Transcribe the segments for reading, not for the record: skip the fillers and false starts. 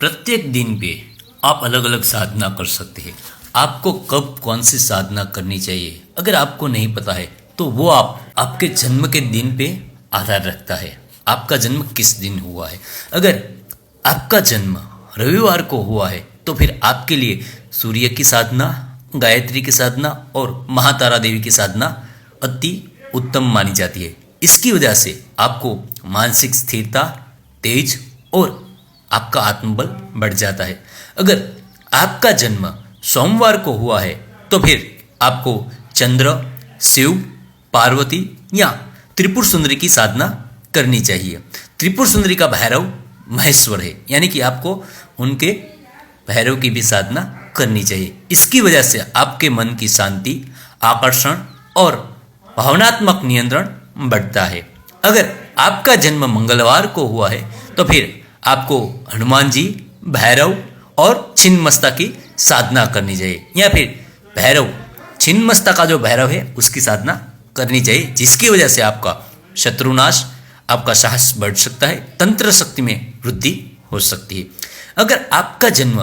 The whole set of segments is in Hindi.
प्रत्येक दिन पे आप अलग अलग साधना कर सकते हैं। आपको कब कौन सी साधना करनी चाहिए अगर आपको नहीं पता है तो वो आपके जन्म के दिन पे आधार रखता है। आपका जन्म किस दिन हुआ है। अगर आपका जन्म रविवार को हुआ है तो फिर आपके लिए सूर्य की साधना, गायत्री की साधना और महातारा देवी की साधना अति उत्तम मानी जाती है। इसकी वजह से आपको मानसिक स्थिरता, तेज और आपका आत्मबल बढ़ जाता है। अगर आपका जन्म सोमवार को हुआ है तो फिर आपको चंद्र, शिव, पार्वती या त्रिपुर सुंदरी की साधना करनी चाहिए। त्रिपुर सुंदरी का भैरव महेश्वर है, यानी कि आपको उनके भैरव की भी साधना करनी चाहिए। इसकी वजह से आपके मन की शांति, आकर्षण और भावनात्मक नियंत्रण बढ़ता है। अगर आपका जन्म मंगलवार को हुआ है तो फिर आपको हनुमान जी, भैरव और छिन्नमस्ता की साधना करनी चाहिए, या फिर भैरव छिन्नमस्ता का जो भैरव है उसकी साधना करनी चाहिए, जिसकी वजह से आपका शत्रुनाश, आपका साहस बढ़ सकता है, तंत्र शक्ति में वृद्धि हो सकती है। अगर आपका जन्म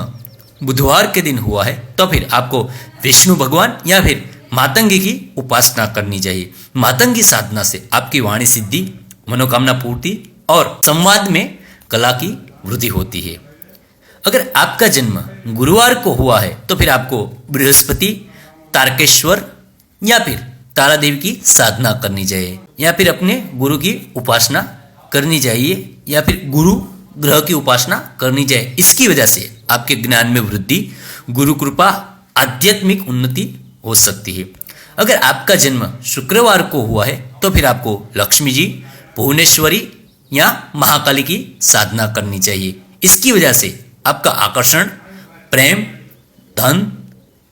बुधवार के दिन हुआ है तो फिर आपको विष्णु भगवान या फिर मातंगी की उपासना करनी चाहिए। मातंगी साधना से आपकी वाणी सिद्धि, मनोकामना पूर्ति और संवाद में कला की वृद्धि होती है। अगर आपका जन्म गुरुवार को हुआ है तो फिर आपको बृहस्पति, तारकेश्वर या फिर तारा देवी की साधना करनी चाहिए, या फिर अपने गुरु की उपासना करनी चाहिए, या फिर गुरु ग्रह की उपासना करनी चाहिए। इसकी वजह से आपके ज्ञान में वृद्धि, गुरु कृपा, आध्यात्मिक उन्नति हो सकती है। अगर आपका जन्म शुक्रवार को हुआ है तो फिर आपको लक्ष्मी जी, भुवनेश्वरी या महाकाली की साधना करनी चाहिए। इसकी वजह से आपका आकर्षण, प्रेम, धन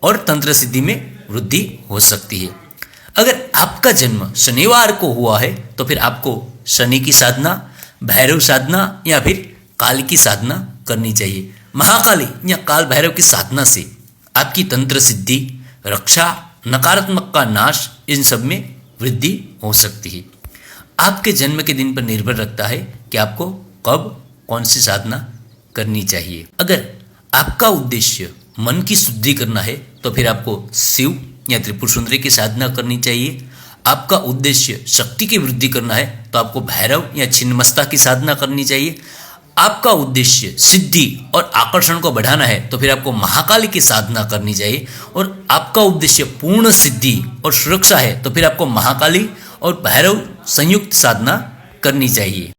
और तंत्र सिद्धि में वृद्धि हो सकती है। अगर आपका जन्म शनिवार को हुआ है तो फिर आपको शनि की साधना, भैरव साधना या फिर काली की साधना करनी चाहिए। महाकाली या काल भैरव की साधना से आपकी तंत्र सिद्धि, रक्षा, नकारात्मक का नाश, इन सब में वृद्धि हो सकती है। आपके जन्म के दिन पर निर्भर रखता है कि आपको कब कौन सी साधना करनी चाहिए। अगर आपका उद्देश्य मन की शुद्धि करना है तो फिर आपको शिव या त्रिपुर सुंदरी की साधना करनी चाहिए। आपका उद्देश्य शक्ति की वृद्धि करना है तो आपको भैरव या छिन्नमस्ता की साधना करनी चाहिए। आपका उद्देश्य सिद्धि और आकर्षण को बढ़ाना है तो फिर आपको महाकाली की साधना करनी चाहिए। और आपका उद्देश्य पूर्ण सिद्धि और सुरक्षा है तो फिर आपको महाकाली और भैरव संयुक्त साधना करनी चाहिए।